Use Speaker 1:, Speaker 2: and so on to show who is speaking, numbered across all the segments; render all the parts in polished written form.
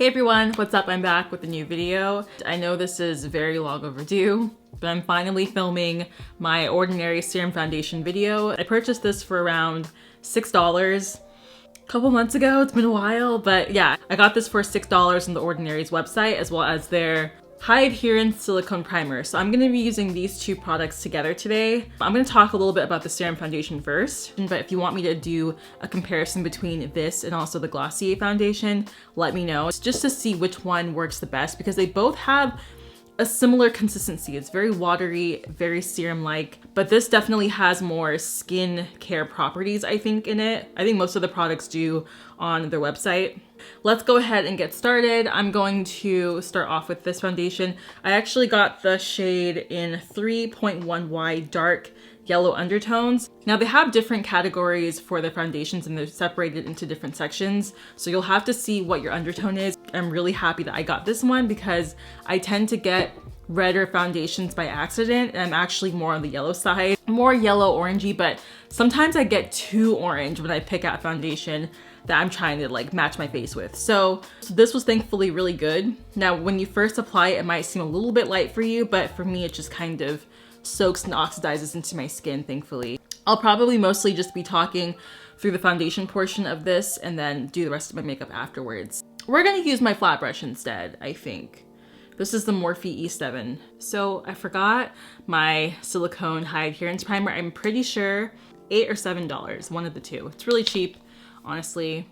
Speaker 1: everyone, what's up? I'm back with a new video. I know this is very long overdue, but I'm finally filming my Ordinary Serum Foundation video. I purchased this for around $6 a couple months ago. It's been a while, but yeah, I got this for $6 on the Ordinary's website as well as their high adherence silicone primer. So I'm going to be using these two products together today. I'm going to talk a little bit about the Serum Foundation first, but if you want me to do a comparison between this and also the Glossier foundation, let me know. It's just to see which one works the best because they both have a similar consistency. It's very watery, very serum-like, but this definitely has more skin care properties, I think, in it. I think most of the products do on their website. Let's go ahead and get started. I'm going to start off with this foundation. I actually got the shade in 3.1Y dark yellow undertones. Now they have different categories for their foundations and they're separated into different sections. So you'll have to see what your undertone is. I'm really happy that I got this one because I tend to get redder foundations by accident and I'm actually more on the yellow side, more yellow orangey, but sometimes I get too orange when I pick out foundation that I'm trying to like match my face with. So this was thankfully really good. Now when you first apply it, it might seem a little bit light for you, but for me it just kind of soaks and oxidizes into my skin, thankfully. I'll probably mostly just be talking through the foundation portion of this and then do the rest of my makeup afterwards. We're gonna use my flat brush instead, I think. This is the Morphe E7. So I forgot my silicone high adherence primer. I'm pretty sure $8 or $7, one of the two. It's really cheap, honestly.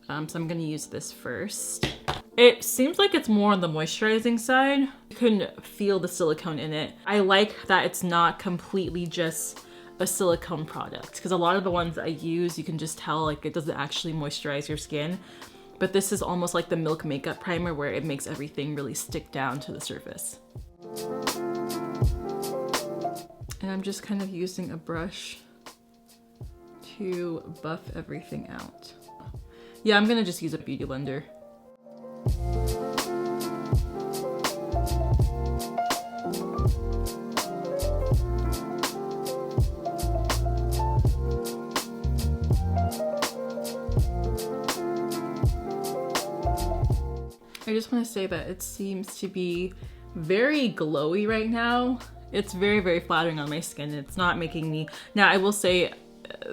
Speaker 1: So I'm gonna use this first. It seems like it's more on the moisturizing side. You can feel the silicone in it. I like that it's not completely just a silicone product because a lot of the ones I use, you can just tell like it doesn't actually moisturize your skin. But this is almost like the Milk makeup primer where it makes everything really stick down to the surface. And I'm just kind of using a brush to buff everything out. Yeah, I'm gonna just use a beauty blender. I just want to say that it seems to be very glowy right now. It's very, very flattering on my skin. It's not making me... Now, I will say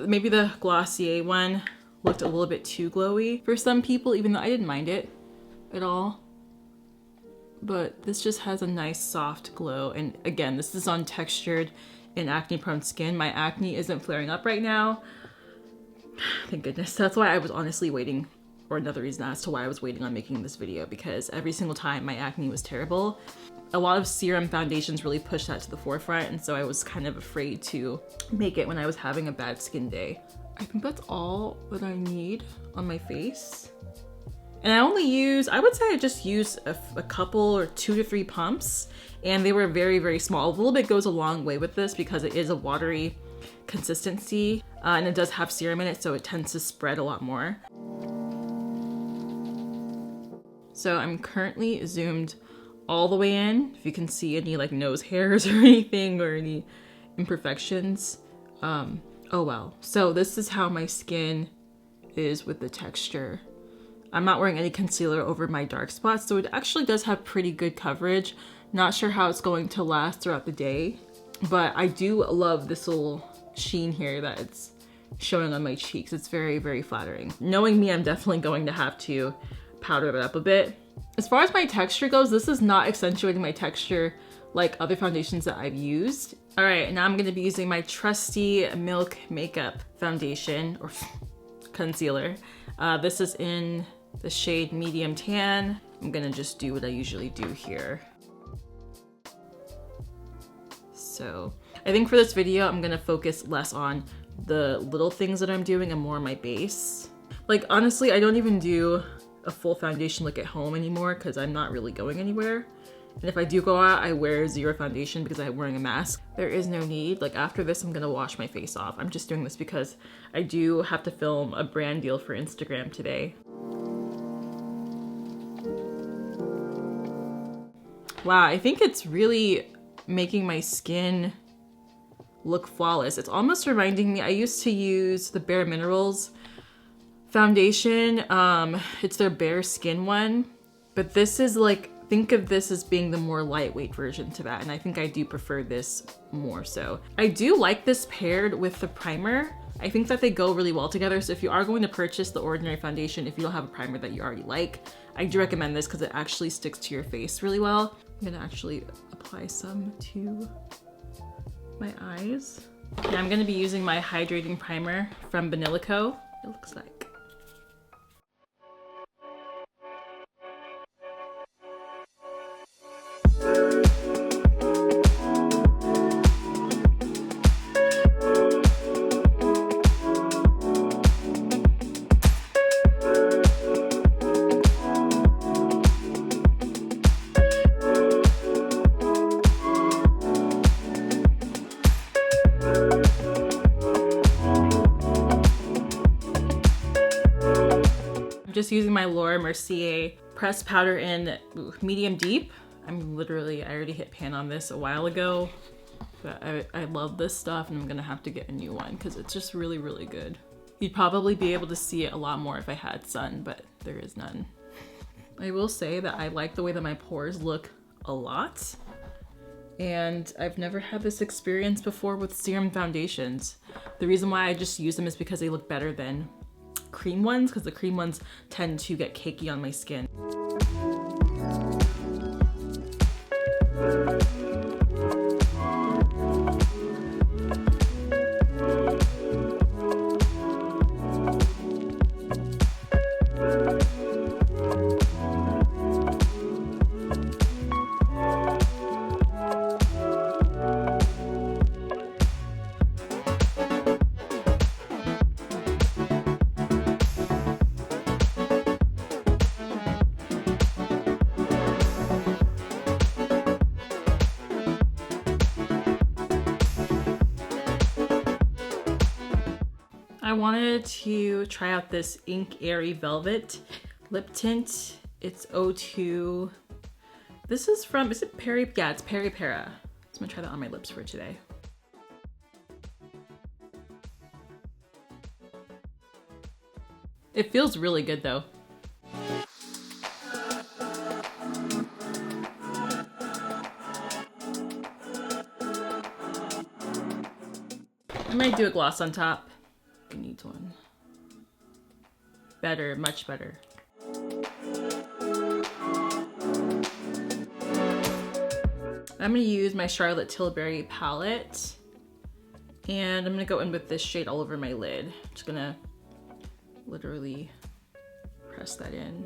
Speaker 1: maybe the Glossier one looked a little bit too glowy for some people, even though I didn't mind it at all. But this just has a nice soft glow. And again, this is on textured and acne-prone skin. My acne isn't flaring up right now. Thank goodness. That's why I was honestly waiting, or another reason as to why I was waiting on making this video, because every single time my acne was terrible. A lot of serum foundations really pushed that to the forefront, and so I was kind of afraid to make it when I was having a bad skin day. I think that's all that I need on my face. And I only use, I would say I just use a couple or 2 to 3 pumps, and they were very, very small. A little bit goes a long way with this because it is a watery consistency, and it does have serum in it, so it tends to spread a lot more. So I'm currently zoomed all the way in. If you can see any like nose hairs or anything or any imperfections. Oh well. So this is how my skin is with the texture. I'm not wearing any concealer over my dark spots, so it actually does have pretty good coverage. Not sure how it's going to last throughout the day, but I do love this little sheen here that it's showing on my cheeks. It's very, very flattering. Knowing me, I'm definitely going to have to powder it up a bit. As far as my texture goes, this is not accentuating my texture like other foundations that I've used. All right, now I'm gonna be using my trusty Milk Makeup foundation or concealer. This is in the shade Medium Tan. I'm gonna just do what I usually do here. So I think for this video, I'm gonna focus less on the little things that I'm doing and more on my base. Like honestly, I don't even do a full foundation look at home anymore because I'm not really going anywhere. And if I do go out, I wear zero foundation because I'm wearing a mask. There is no need. Like after this, I'm gonna wash my face off. I'm just doing this because I do have to film a brand deal for Instagram today. Wow, I think it's really making my skin look flawless. It's almost reminding me, I used to use the Bare Minerals foundation. It's their Bare Skin one. But this is like, think of this as being the more lightweight version to that, and I think I do prefer this more so. I do like this paired with the primer. I think that they go really well together, so if you are going to purchase the Ordinary foundation, if you don't have a primer that you already like, I do recommend this because it actually sticks to your face really well. I'm gonna actually apply some to my eyes. And I'm gonna be using my hydrating primer from Vanillico, it looks like. Just using my Laura Mercier pressed powder in medium deep. I already hit pan on this a while ago, but I love this stuff and I'm gonna have to get a new one because it's just really, really good. You'd probably be able to see it a lot more if I had sun, but there is none. I will say that I like the way that my pores look a lot, and I've never had this experience before with serum foundations. The reason why I just use them is because they look better than cream ones, because the cream ones tend to get cakey on my skin. I wanted to try out this Ink Airy Velvet lip tint. It's O2. This is from, is it Peri? Yeah, it's Peri Pera. So I'm gonna try that on my lips for today. It feels really good though. I might do a gloss on top. I need one. Better, much better. I'm gonna use my Charlotte Tilbury palette, and I'm gonna go in with this shade all over my lid. I'm just gonna literally press that in.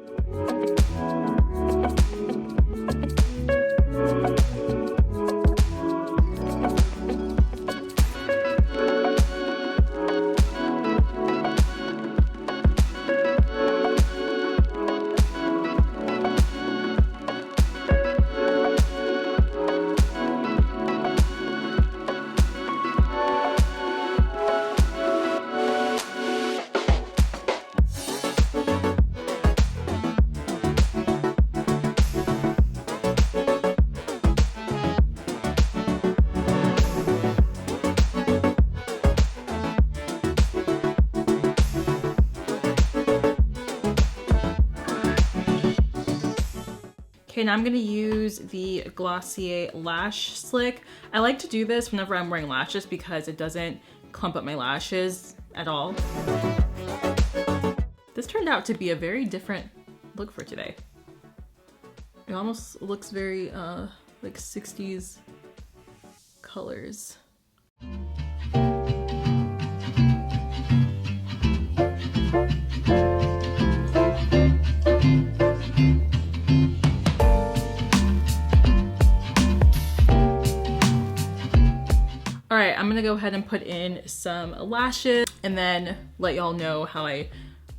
Speaker 1: Okay, now I'm gonna use the Glossier Lash Slick. I like to do this whenever I'm wearing lashes because it doesn't clump up my lashes at all. This turned out to be a very different look for today. It almost looks very like 60s colors. All right, I'm gonna go ahead and put in some lashes and then let y'all know how I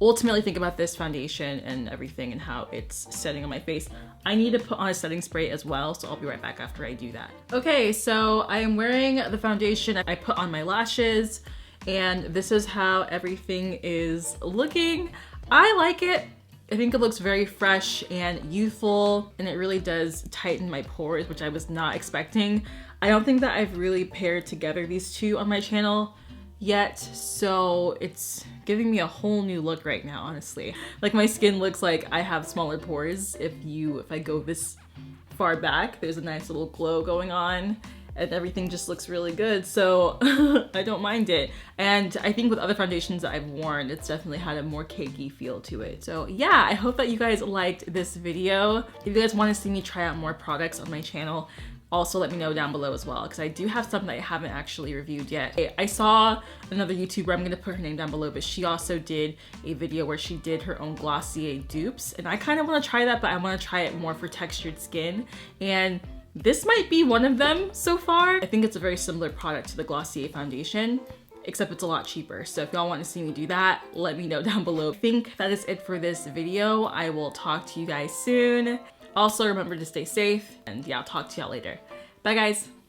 Speaker 1: ultimately think about this foundation and everything and how it's setting on my face. I need to put on a setting spray as well, so I'll be right back after I do that. Okay, so I am wearing the foundation I put on my lashes, and this is how everything is looking. I like it. I think it looks very fresh and youthful, and it really does tighten my pores, which I was not expecting. I don't think that I've really paired together these two on my channel yet, so it's giving me a whole new look right now, honestly. Like my skin looks like I have smaller pores. If I go this far back, there's a nice little glow going on and everything just looks really good, so I don't mind it. And I think with other foundations that I've worn, it's definitely had a more cakey feel to it. So yeah, I hope that you guys liked this video. If you guys want to see me try out more products on my channel, also let me know down below as well, because I do have some that I haven't actually reviewed yet. I saw another YouTuber, I'm gonna put her name down below, but she also did a video where she did her own Glossier dupes, and I kind of want to try that, but I want to try it more for textured skin, and this might be one of them so far. I think it's a very similar product to the Glossier foundation, except it's a lot cheaper. So if y'all want to see me do that, let me know down below. I think that is it for this video. I will talk to you guys soon. Also remember to stay safe, and yeah, I'll talk to y'all later. Bye guys.